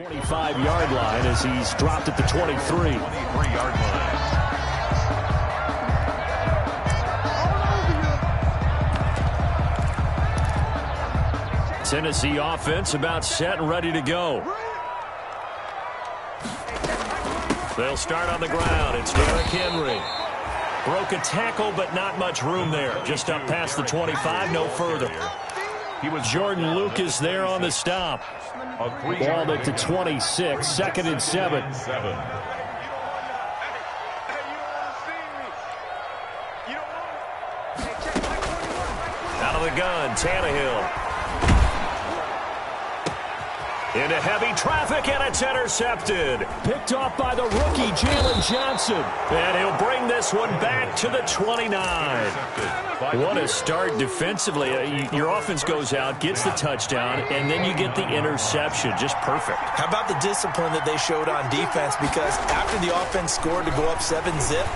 25-yard line as he's dropped at the 23. 23-yard line. Tennessee offense about set and ready to go. They'll start on the ground. It's Derrick Henry. Broke a tackle, but not much room there. Just up past the 25, no further. Jordan Lucas there on the stop. Ball at the 26, 2nd and 7. Out of the gun, Tannehill. Into heavy traffic, and it's intercepted. Picked off by the rookie, Jalen Johnson. And he'll bring this one back to the 29. What a start defensively. Your offense goes out, gets the touchdown, and then you get the interception. Just perfect. How about the discipline that they showed on defense? Because after the offense scored to go up 7-zip,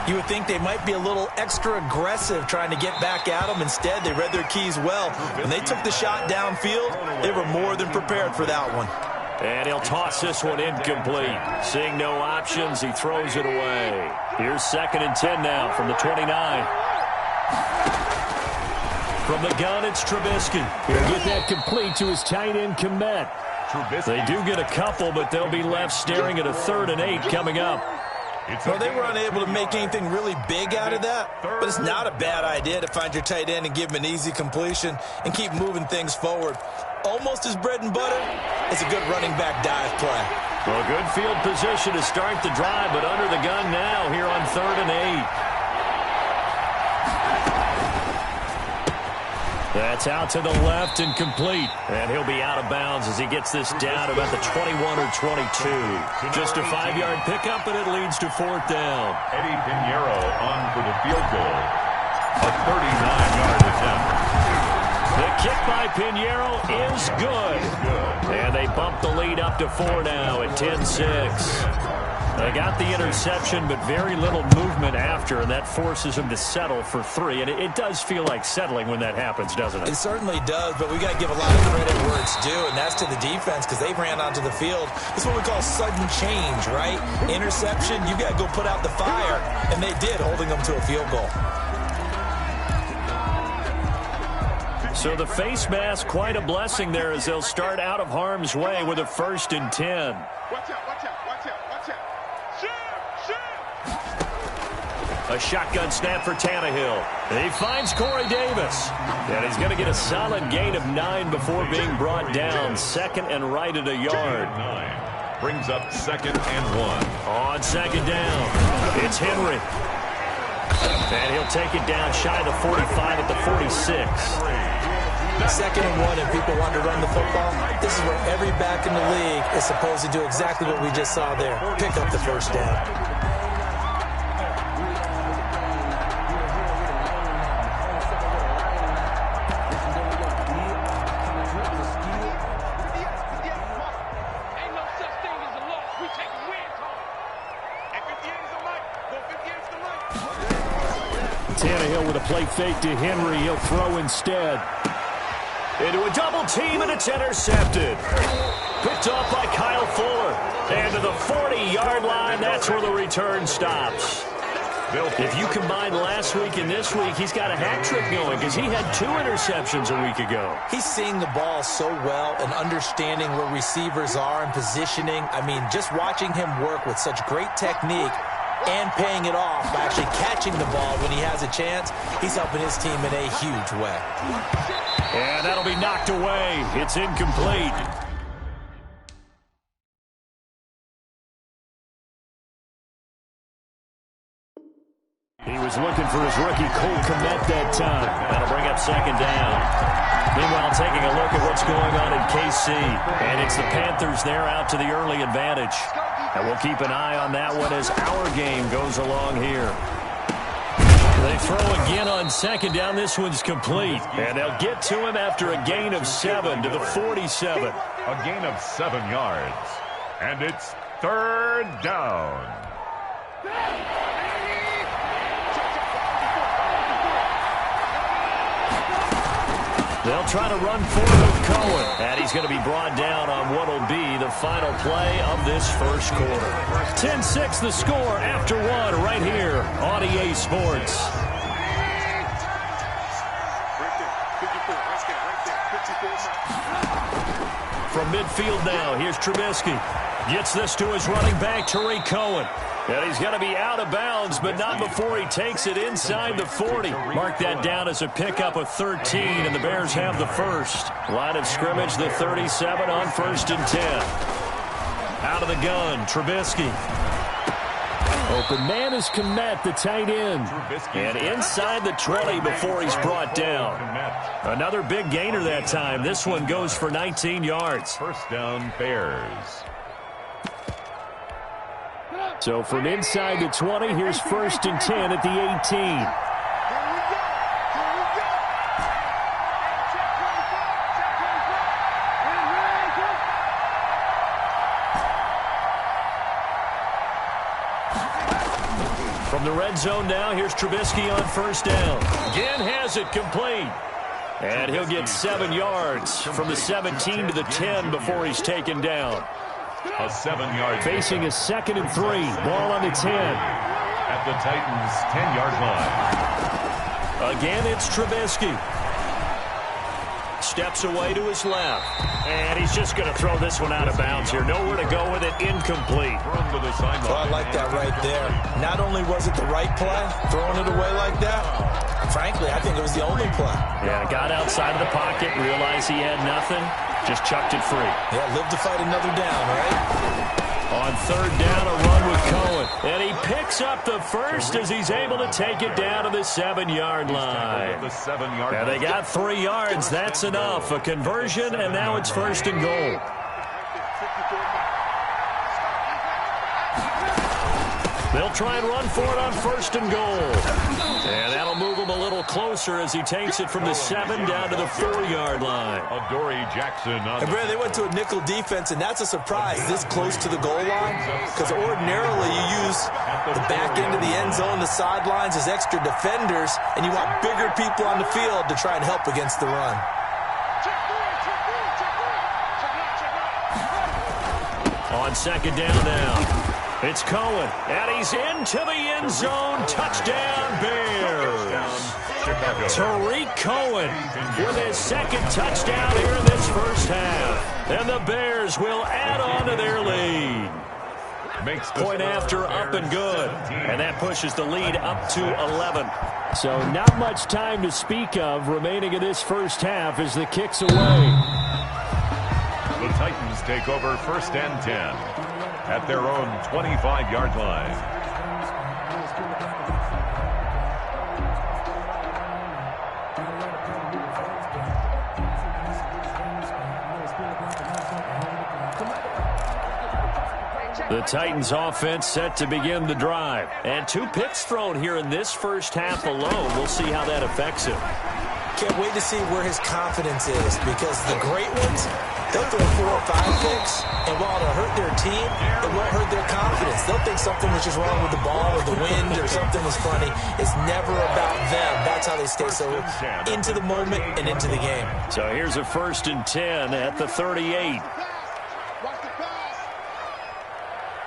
you would think they might be a little extra aggressive trying to get back at them. Instead, they read their keys well. When they took the shot downfield, they were more than prepared for that one. And he'll toss this one incomplete. Seeing no options, he throws it away. Here's 2nd and 10 now from the 29. From the gun, it's Trubisky. He'll get that complete to his tight end, Kmet. They do get a couple, but they'll be left staring at a 3rd and 8 coming up. Well, they were unable to make anything really big out of that, but it's not a bad idea to find your tight end and give him an easy completion and keep moving things forward. Almost his bread and butter is a good running back dive play. Well, good field position to start the drive, but under the gun now here on 3rd and 8. That's out to the left and complete. And he'll be out of bounds as he gets this down about the 21 or 22. Just a 5-yard pickup, and it leads to 4th down. Eddie Pinheiro on for the field goal. A 39-yard attempt. The kick by Pinheiro is good. And they bump the lead up to 4 now at 10-6. They got the interception, but very little movement after, and that forces them to settle for 3. And it does feel like settling when that happens, doesn't it? It certainly does, but we got to give a lot of credit where it's due, and that's to the defense because they ran onto the field. It's what we call sudden change, right? Interception, you got to go put out the fire, and they did, holding them to a field goal. So the face mask, quite a blessing there as they'll start out of harm's way with a 1st and 10. Watch out, watch out, watch out, watch out. A shotgun snap for Tannehill. He finds Corey Davis. And he's going to get a solid gain of 9 before being brought down. 2nd and right at a yard. 9 brings up 2nd and 1. On 2nd down, it's Henry. And he'll take it down shy of the 45 at the 46. 2nd and 1, and people want to run the football. This is where every back in the league is supposed to do exactly what we just saw there. Pick up the 1st down. Tannehill with a play fake to Henry. He'll throw instead. Into a double team, and it's intercepted. Picked off by Kyle Fuller. And to the 40-yard line, that's where the return stops. If you combine last week and this week, he's got a hat trick going because he had 2 interceptions a week ago. He's seeing the ball so well and understanding where receivers are and positioning. I mean, just watching him work with such great technique and paying it off by actually catching the ball when he has a chance, he's helping his team in a huge way. And that'll be knocked away. It's incomplete. He was looking for his rookie Cole Kmet that time. That'll bring up 2nd down. Meanwhile, taking a look at what's going on in KC. And it's the Panthers there out to the early advantage. And we'll keep an eye on that one as our game goes along here. They throw again on 2nd down. This one's complete. And they'll get to him after a gain of 7 to the 47. A gain of 7 yards. And it's 3rd down. They'll try to run forward with Cohen. And he's going to be brought down on what will be the final play of this first quarter. 10-6 the score after one right here on EA Sports. From midfield now, here's Trubisky. Gets this to his running back, Tariq Cohen. And he's going to be out of bounds, but not before he takes it inside the 40. Mark that down as a pickup of 13, and the Bears have the first. Line of scrimmage, the 37 on 1st and 10. Out of the gun, Trubisky. Open man is Kmet, the tight end. And inside the 20 before he's brought down. Another big gainer that time. This one goes for 19 yards. First down, Bears. So from inside the 20, here's 1st and 10 at the 18. From the red zone now, here's Trubisky on 1st down. Again has it complete. And he'll get 7 yards from the 17 to the 10 before he's taken down. A 7-yard facing a 2nd and 3. Ball on the 10. At the Titans' 10-yard line. Again, it's Trubisky. Steps away to his left. And he's just going to throw this one out of bounds here. Nowhere to go with it. Incomplete. Well, I like that right there. Not only was it the right play, throwing it away like that, frankly, I think it was the only play. Yeah, got outside of the pocket, realized he had nothing, just chucked it free. Yeah, live to fight another down, right? On 3rd down, a run with Cohen. And he picks up the first as he's able to take it down to the 7-yard line. And they got 3 yards. That's enough. A conversion, and now it's 1st and goal. They'll try and run for it on 1st and goal. And that'll move him a little closer as he takes it from the 7 down to the 4-yard line. Adoree Jackson. And Brad, they went to a nickel defense, and that's a surprise this close to the goal line. Because ordinarily you use the back end of the end zone, the sidelines as extra defenders, and you want bigger people on the field to try and help against the run. On 2nd down now. It's Cohen, and he's into the end zone. Touchdown, Bears. Tariq Cohen with his 2nd touchdown here in this first half. And the Bears will add on to their lead. Point after, up and good. And that pushes the lead up to 11. So not much time to speak of remaining in this first half as the kick's away. The Titans take over 1st and 10. At their own 25-yard line. The Titans offense set to begin the drive. And 2 picks thrown here in this first half alone. We'll see how that affects him. Can't wait to see where his confidence is, because the great ones, they'll throw 4 or 5 picks, and while it'll hurt their team, it won't hurt their confidence. They'll think something was just wrong with the ball or the wind or something was funny. It's never about them. That's how they stay so into the moment and into the game. So here's a 1st and 10 at the 38. Watch the pass.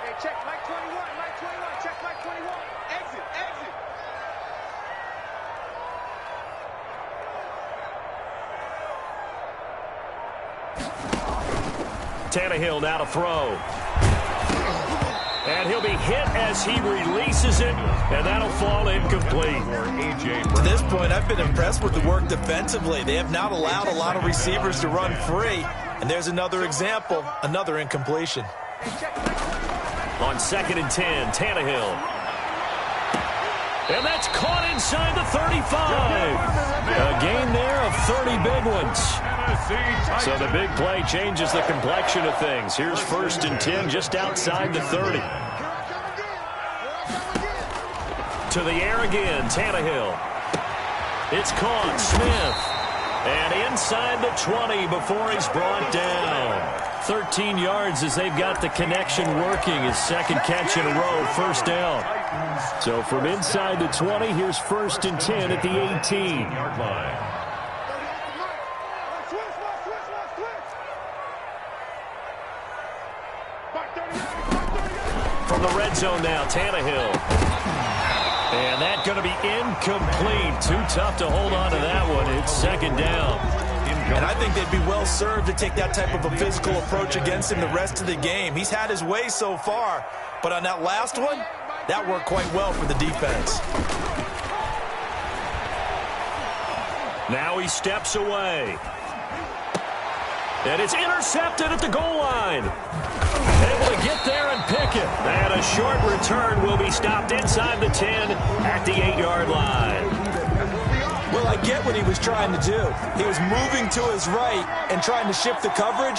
Hey, check Mike 21, Mike 21, check Mike 21. Exit, exit. Tannehill now to throw. And he'll be hit as he releases it, and that'll fall incomplete. To this point, I've been impressed with the work defensively. They have not allowed a lot of receivers to run free. And there's another example, another incompletion. On 2nd and 10, Tannehill. And that's caught inside the 35. A gain there of 30 big ones. So the big play changes the complexion of things. Here's 1st and 10 just outside the 30. To the air again, Tannehill. It's caught, Smith. And inside the 20 before he's brought down. 13 yards as they've got the connection working. His 2nd catch in a row, 1st down. So from inside the 20, here's 1st and 10 at the 18. end zone now. Tannehill. And that's going to be incomplete. Too tough to hold on to that one. It's second down. And I think they'd be well served to take that type of a physical approach against him the rest of the game. He's had his way so far, but on that last one, that worked quite well for the defense. Now he steps away. And it's intercepted at the goal line. Able to get there and pick it. And a short return will be stopped inside the 10 at the 8-yard line. Well, I get what he was trying to do. He was moving to his right and trying to shift the coverage,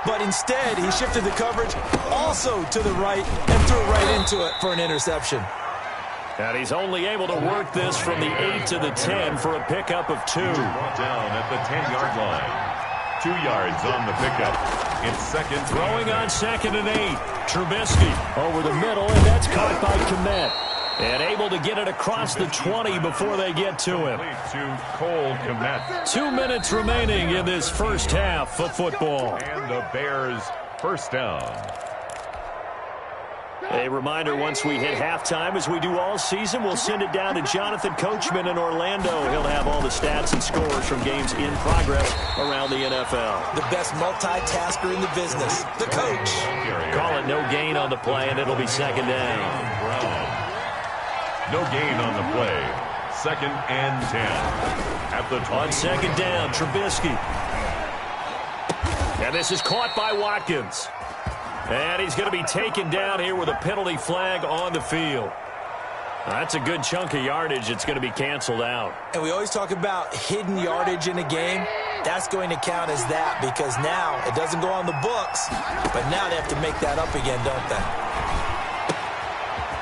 but instead he shifted the coverage also to the right and threw right into it for an interception. And he's only able to work this from the 8 to the 10 for a pickup of 2. Brought down at the 10-yard line. 2 yards on the pickup. It's second. Throwing on 2nd and 8. Trubisky over the middle, and that's caught by Kmet. And able to get it across the 20 before they get to him. To Cole Kmet. 2 minutes remaining in this first half of football. And the Bears first down. A reminder, once we hit halftime, as we do all season, we'll send it down to Jonathan Coachman in Orlando. He'll have all the stats and scores from games in progress around the NFL. The best multitasker in the business, the coach. Call it no gain on the play, and it'll be second down. No gain on the play. 2nd and 10. At the 20. On second down, Trubisky. And this is caught by Watkins. And he's going to be taken down here with a penalty flag on the field. That's a good chunk of yardage. It's going to be canceled out. And we always talk about hidden yardage in a game. That's going to count as that because now it doesn't go on the books, but now they have to make that up again, don't they?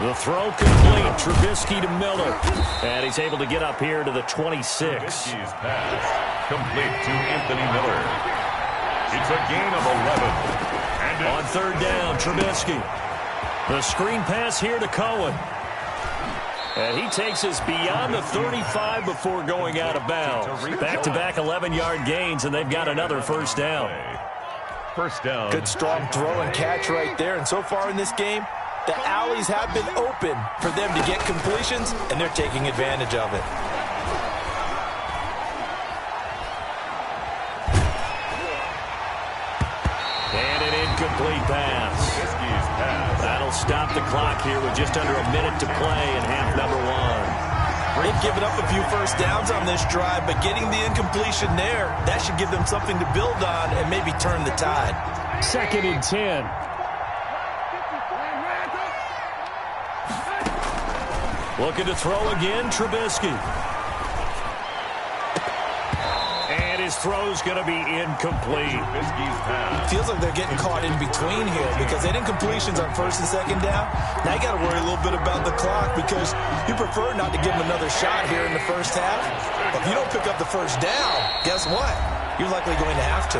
The throw complete. Trubisky to Miller. And he's able to get up here to the 26. Trubisky's pass complete to Anthony Miller. It's a gain of 11. And on third down, Trubisky. The screen pass here to Cohen. And he takes us beyond the 35 before going out of bounds. Back-to-back 11-yard gains, and they've got another first down. First down. Good strong throw and catch right there. And so far in this game, the alleys have been open for them to get completions, and they're taking advantage of it. And an incomplete pass. That'll stop the clock here with just under a minute to play in half number 1. They've given up a few first downs on this drive, but getting the incompletion there, that should give them something to build on and maybe turn the tide. 2nd and 10. Looking to throw again, Trubisky. And his throw's going to be incomplete. Feels like they're getting caught in between here because they did completions on 1st and 2nd down. Now you got to worry a little bit about the clock because you prefer not to give them another shot here in the first half. But if you don't pick up the first down, guess what? You're likely going to have to.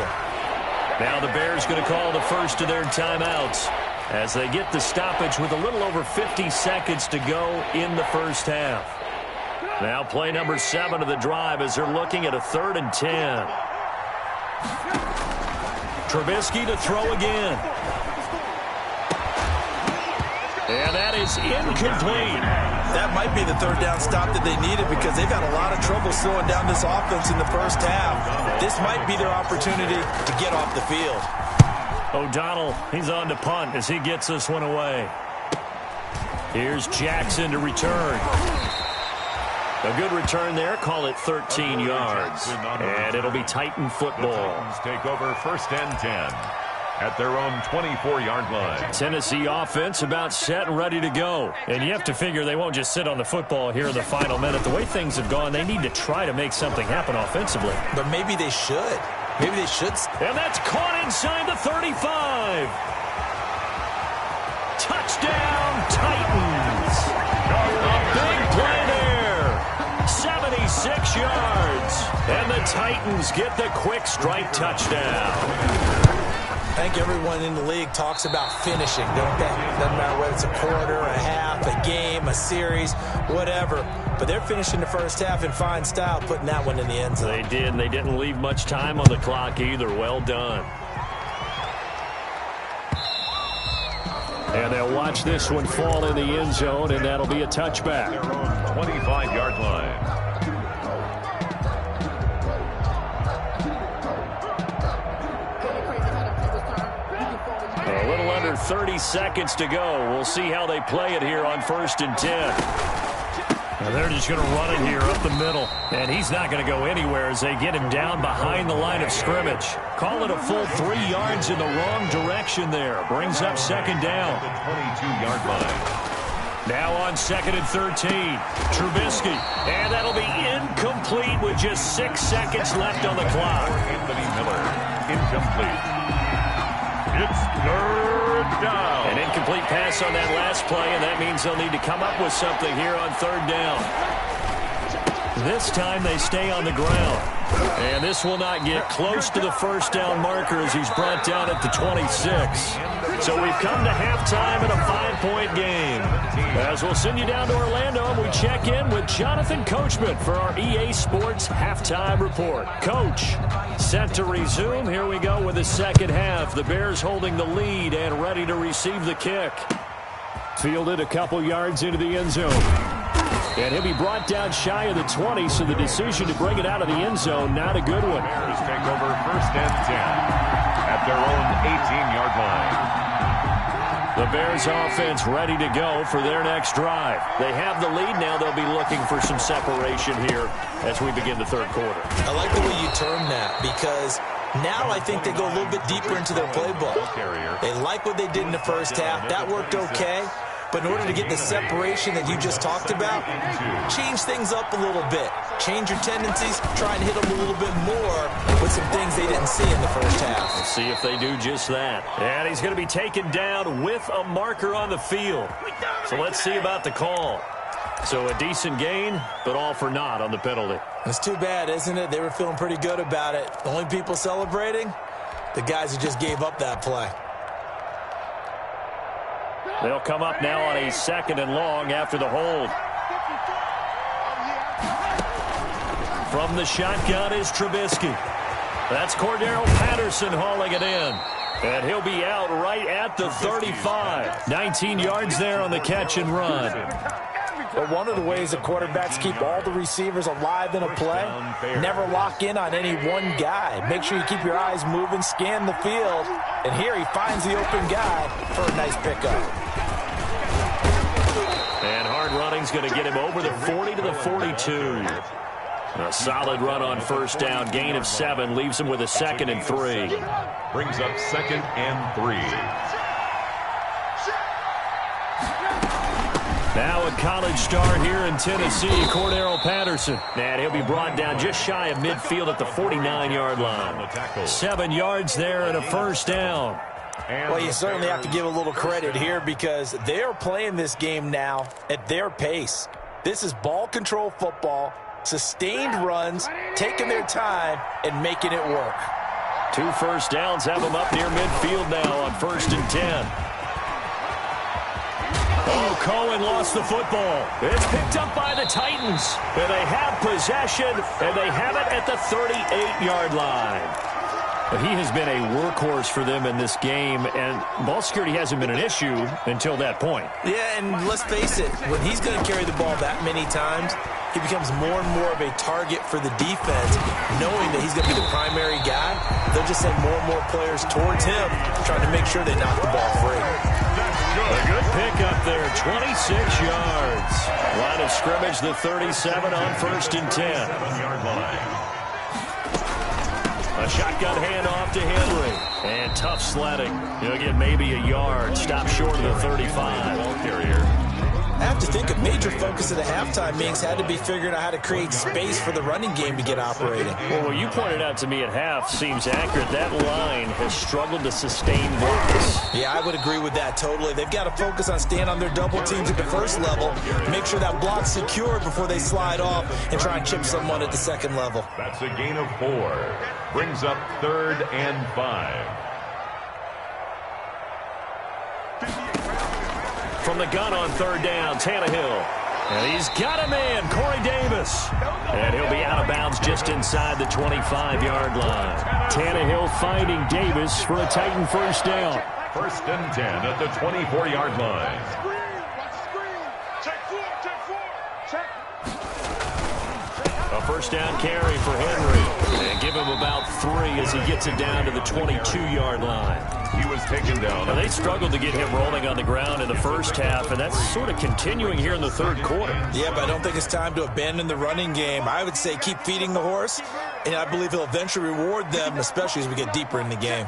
Now the Bears going to call the first of their timeouts as they get the stoppage with a little over 50 seconds to go in the first half. Now play number 7 of the drive as they're looking at a 3rd and 10. Trubisky to throw again. And that is incomplete. That might be the 3rd down stop that they needed because they've had a lot of trouble slowing down this offense in the first half. This might be their opportunity to get off the field. O'Donnell, he's on to punt as he gets this one away. Here's Jackson to return. A good return there. Call it 13 yards. And it'll be Titan football. The Titans take over 1st and 10 at their own 24-yard line. Tennessee offense about set and ready to go. And you have to figure they won't just sit on the football here in the final minute. The way things have gone, they need to try to make something happen offensively. But maybe they should. Maybe they should. And that's caught inside the 35. Touchdown, Titans. A big play there. 76 yards. And the Titans get the quick strike touchdown. I think everyone in the league talks about finishing, don't they? Doesn't matter whether it's a quarter, a half, a game, a series, whatever. But they're finishing the first half in fine style, putting that one in the end zone. They did, and they didn't leave much time on the clock either. Well done. And they'll watch this one fall in the end zone, and that'll be a touchback. Their own 25-yard line. A little under 30 seconds to go. We'll see how they play it here on 1st and 10. And they're just going to run it here up the middle. And he's not going to go anywhere as they get him down behind the line of scrimmage. Call it a full 3 yards in the wrong direction there. Brings up 2nd down. The 22-yard line. Now on 2nd and 13. Trubisky. And that'll be incomplete with just 6 seconds left on the clock. Anthony Miller. Incomplete. It's 3rd down. An incomplete pass on that last play, and that means they'll need to come up with something here on 3rd down. This time they stay on the ground. And this will not get close to the 1st down marker as he's brought down at the 26. So we've come to halftime in a 5-point game. As we'll send you down to Orlando, and we check in with Jonathan Coachman for our EA Sports Halftime Report. Coach, set to resume. Here we go with the second half. The Bears holding the lead and ready to receive the kick. Fielded a couple yards into the end zone. And he'll be brought down shy of the 20, so the decision to bring it out of the end zone, not a good one. Bears take over 1st and 10 at their own 18-yard line. The Bears offense ready to go for their next drive. They have the lead now. They'll be looking for some separation here as we begin the 3rd quarter. I like the way you term that, because now I think they go a little bit deeper into their playbook. They like what they did in the 1st half. That worked okay. But in order to get the separation that you just talked about, change things up a little bit. Change your tendencies, try and hit them a little bit more with some things they didn't see in the 1st half. We'll see if they do just that. And he's going to be taken down with a marker on the field. So let's see about the call. So a decent gain, but all for naught on the penalty. It's too bad, isn't it? They were feeling pretty good about it. The only people celebrating, the guys who just gave up that play. They'll come up now on a 2nd and long after the hold. From the shotgun is Trubisky. That's Cordero Patterson hauling it in. And he'll be out right at the 35. 19 yards there on the catch and run. But one of the ways that quarterbacks keep all the receivers alive in a play, never lock in on any one guy. Make sure you keep your eyes moving, scan the field. And here he finds the open guy for a nice pickup. And hard running's going to get him over the 40 to the 42. A solid run on 1st down. Gain of 7 leaves him with a 2nd and 3. Brings up 2nd and 3. Now a college star here in Tennessee, Cordero Patterson. And he'll be brought down just shy of midfield at the 49-yard line. 7 yards there and a 1st down. Well, you certainly have to give a little credit here because they are playing this game now at their pace. This is ball control football, sustained runs, taking their time, and making it work. 2 1st downs have them up near midfield now on 1st and 10. Oh, Cohen lost the football. It's picked up by the Titans. And they have possession, and they have it at the 38-yard line. But he has been a workhorse for them in this game, and ball security hasn't been an issue until that point. Yeah, and let's face it, when he's going to carry the ball that many times, he becomes more and more of a target for the defense, knowing that he's going to be the primary guy. They'll just send more and more players towards him, trying to make sure they knock the ball free. A good pickup there, 26 yards. Line of scrimmage, the 37 on 1st and 10. 7-yard line. A shotgun handoff to Henry. And tough sledding. He'll get maybe a yard. Stop short of the 35. Ball carrier. I have to think a major focus of the halftime meetings had to be figuring out how to create space for the running game to get operating. Well, what you pointed out to me at half seems accurate. That line has struggled to sustain blocks. Yeah, I would agree with that totally. They've got to focus on staying on their double teams at the 1st level, make sure that block's secure before they slide off and try and chip someone at the 2nd level. That's a gain of 4. Brings up 3rd and 5. From the gun on 3rd down, Tannehill. And he's got a man, Corey Davis. And he'll be out of bounds just inside the 25-yard line. Tannehill finding Davis for a Titan 1st down. First and 10 at the 24-yard line. A first down carry for Henry. And give him about 3 as he gets it down to the 22-yard line. He was taken down. Now, they struggled to get him rolling on the ground in the first half, and that's sort of continuing here in the third quarter. Yeah, but I don't think it's time to abandon the running game. I would say keep feeding the horse, and I believe he'll eventually reward them, especially as we get deeper in the game.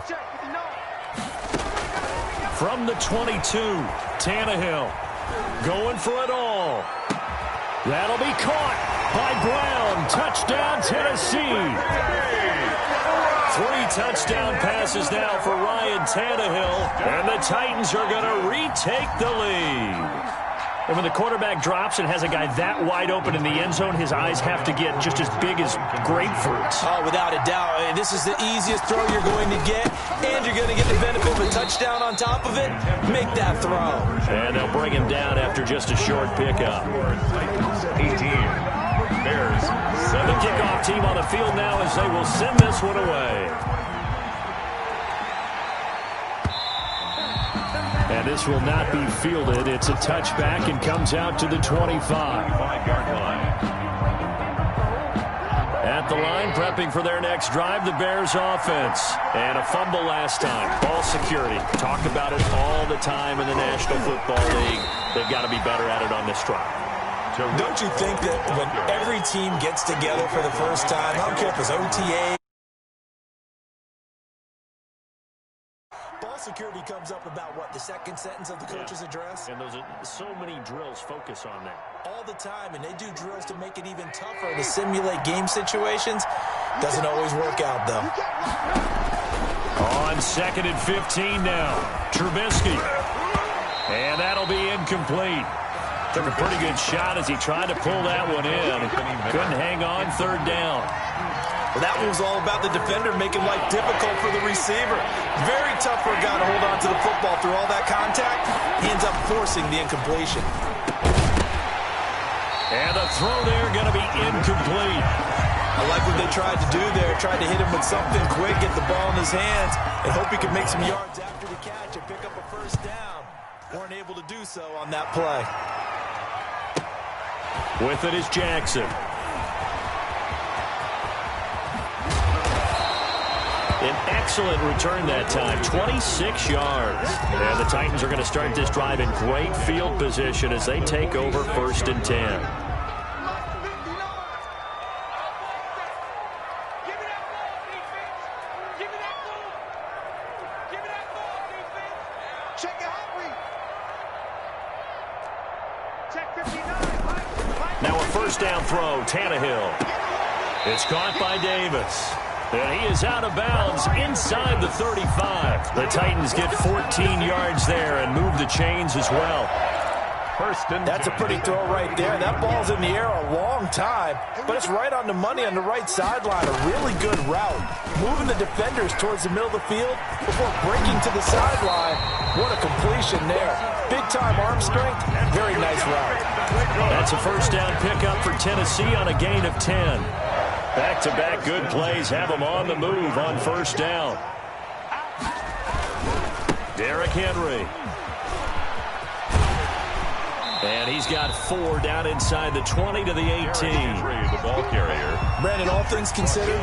From the 22, Tannehill going for it all. That'll be caught by Brown. Touchdown, Tennessee. 3 touchdown passes now for Ryan Tannehill, and the Titans are going to retake the lead. And when the quarterback drops and has a guy that wide open in the end zone, his eyes have to get just as big as grapefruits. Oh, without a doubt. This is the easiest throw you're going to get, and you're going to get the benefit of a touchdown on top of it. Make that throw. And they'll bring him down after just a short pickup. Titans 18. Bears 7. The kickoff team on the field now as they will send this one away. And this will not be fielded. It's a touchback and comes out to the 25-yard line. At the line, prepping for their next drive, the Bears offense. And a fumble last time. Ball security. Talk about it all the time in the National Football League. They've got to be better at it on this drive. Don't you think that when every team gets together for the first time, I don't care if it's OTA, ball security comes up about what, the second sentence of the coach's address? And those are so many drills focus on that. All the time, and they do drills to make it even tougher to simulate game situations. Doesn't always work out, though. On 2nd and 15 now, Trubisky. And that'll be incomplete. Took a pretty good shot as he tried to pull that one in. Couldn't hang on, 3rd down. Well, that one was all about the defender making life difficult for the receiver. Very tough for a guy to hold on to the football through all that contact. He ends up forcing the incompletion. And the throw there going to be incomplete. I like what they tried to do there. Tried to hit him with something quick, get the ball in his hands, and hope he could make some yards after the catch and pick up a first down. Weren't able to do so on that play. With it is Jackson. An excellent return that time, 26 yards. And the Titans are going to start this drive in great field position as they take over 1st and 10. Now a first down throw, Tannehill. It's caught by Davis. And he is out of bounds inside the 35. The Titans get 14 yards there and move the chains as well. That's a pretty throw right there. That ball's in the air a long time, but it's right on the money on the right sideline. A really good route. Moving the defenders towards the middle of the field before breaking to the sideline. What a completion there. Big-time arm strength. Very nice route. That's a first down pickup for Tennessee on a gain of 10. Back-to-back good plays have them on the move on 1st down. Derrick Henry. And he's got 4 down inside the 20 to the 18. The ball carrier. Brandon, all things considered,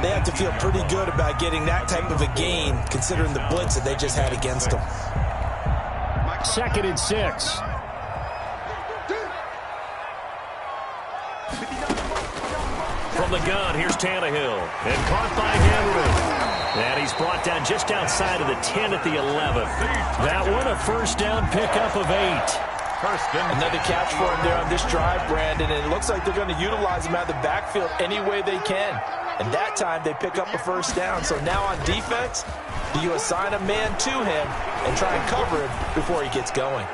they have to feel pretty good about getting that type of a gain, considering the blitz that they just had against them. 2nd and 6. From the gun, here's Tannehill. And caught by Henry. And he's brought down just outside of the 10 at the 11. That one a first down pickup of 8. Another catch for him there on this drive, Brandon, and it looks like they're going to utilize him out of the backfield any way they can. And that time they pick up a first down. So now on defense, do you assign a man to him and try and cover him before he gets going?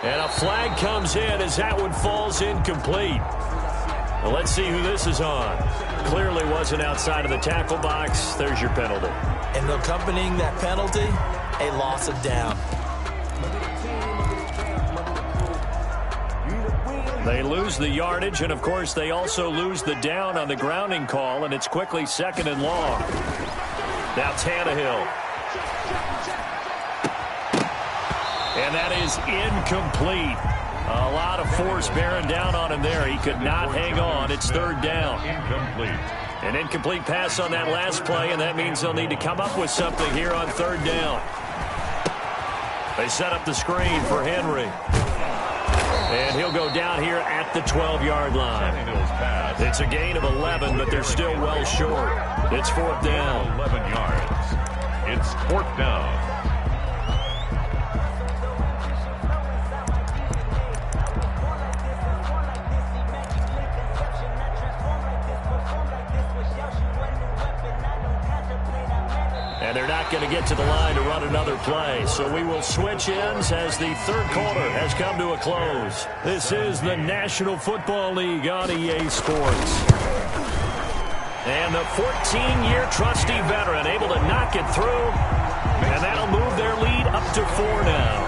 And a flag comes in as that one falls incomplete. Well, let's see who this is on. Clearly wasn't outside of the tackle box. There's your penalty. And accompanying that penalty, a loss of down. They lose the yardage, and, of course, they also lose the down on the grounding call, and it's quickly 2nd and long. Now Tannehill. And that is incomplete. A lot of force bearing down on him there. He could not hang on. It's third down. Incomplete. An incomplete pass on that last play, and that means they'll need to come up with something here on third down. They set up the screen for Henry. And he'll go down here at the 12-yard line. It's a gain of 11, but they're still well short. It's fourth down. 11 yards. It's fourth down. And they're not going to get to the line to run another play. So we will switch ends as the third quarter has come to a close. This is the National Football League on EA Sports. And the 14-year trusty veteran able to knock it through. And that'll move their lead up to 4 now.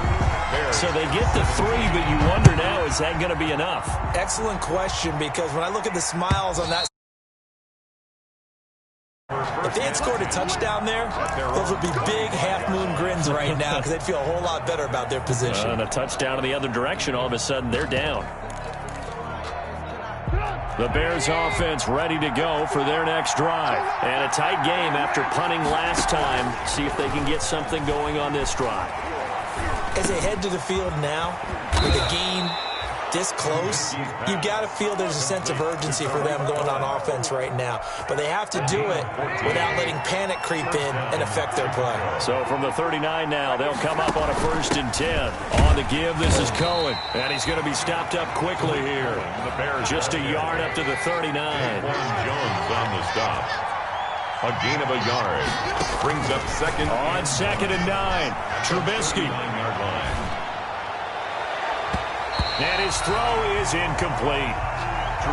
So they get to 3, but you wonder now, is that going to be enough? Excellent question, because when I look at the smiles on that, if they had scored a touchdown there, those would be big half-moon grins right now because they'd feel a whole lot better about their position. And a touchdown in the other direction, all of a sudden they're down. The Bears offense ready to go for their next drive. And a tight game after punting last time. See if they can get something going on this drive. As they head to the field now, with a game this close, you've got to feel there's a sense of urgency for them going on offense right now. But they have to do it without letting panic creep in and affect their play. So from the 39 now, they'll come up on a 1st and 10. On the give, this is Cohen. And he's going to be stopped up quickly here. The Bears just a yard up to the 39. Jones on the stop. A gain of a yard. Brings up second. On 2nd and 9. Trubisky. 9-yard line. And his throw is incomplete.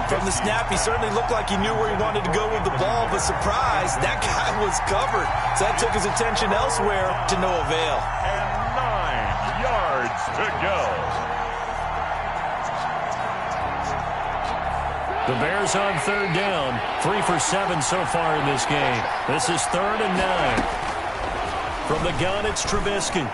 From the snap, he certainly looked like he knew where he wanted to go with the ball, but surprise, that guy was covered. So that took his attention elsewhere to no avail. And 9 yards to go. The Bears on third down. 3 for 7 so far in this game. This is 3rd and 9. From the gun, it's Trubisky.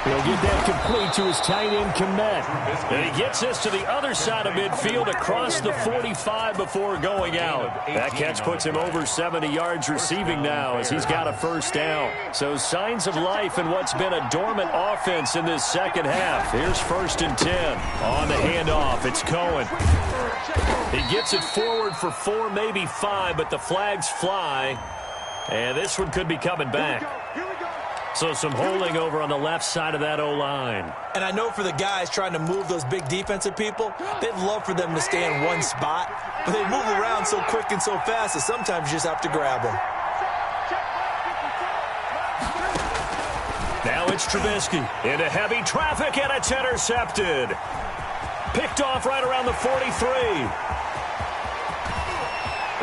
He'll get that complete to his tight end, Kmet. And he gets this to the other side of midfield across the 45 before going out. That catch puts him over 70 yards receiving now as he's got a 1st down. So signs of life in what's been a dormant offense in this second half. Here's 1st and 10. On the handoff, it's Cohen. He gets it forward for 4, maybe 5, but the flags fly. And this one could be coming back. So some holding over on the left side of that O-line. And I know for the guys trying to move those big defensive people, they'd love for them to stay in one spot. But they move around so quick and so fast that sometimes you just have to grab them. Now it's Trubisky into heavy traffic, and it's intercepted. Picked off right around the 43.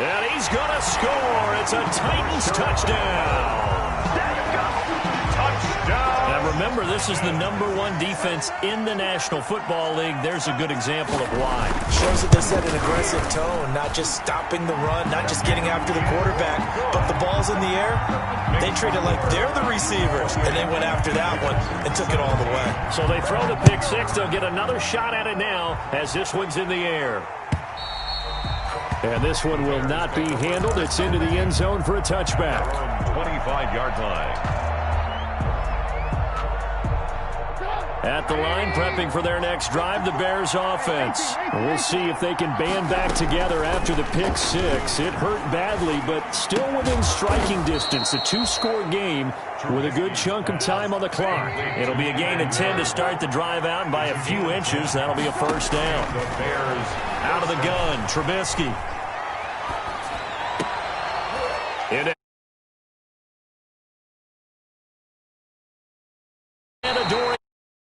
And he's going to score. It's a Titans touchdown. Now remember, this is the #1 defense in the National Football League. There's a good example of why. Shows that they set an aggressive tone, not just stopping the run, not just getting after the quarterback, but the ball's in the air. They treat it like they're the receivers, and they went after that one and took it all the way. So they throw the pick six. They'll get another shot at it now as this one's in the air. And this one will not be handled. It's into the end zone for a touchback. 25-yard line. At the line, prepping for their next drive, the Bears offense. We'll see if they can band back together after the pick six. It hurt badly, but still within striking distance. A 2-score game with a good chunk of time on the clock. It'll be a gain of 10 to start the drive out, and by a few inches, that'll be a 1st down. The Bears out of the gun, Trubisky.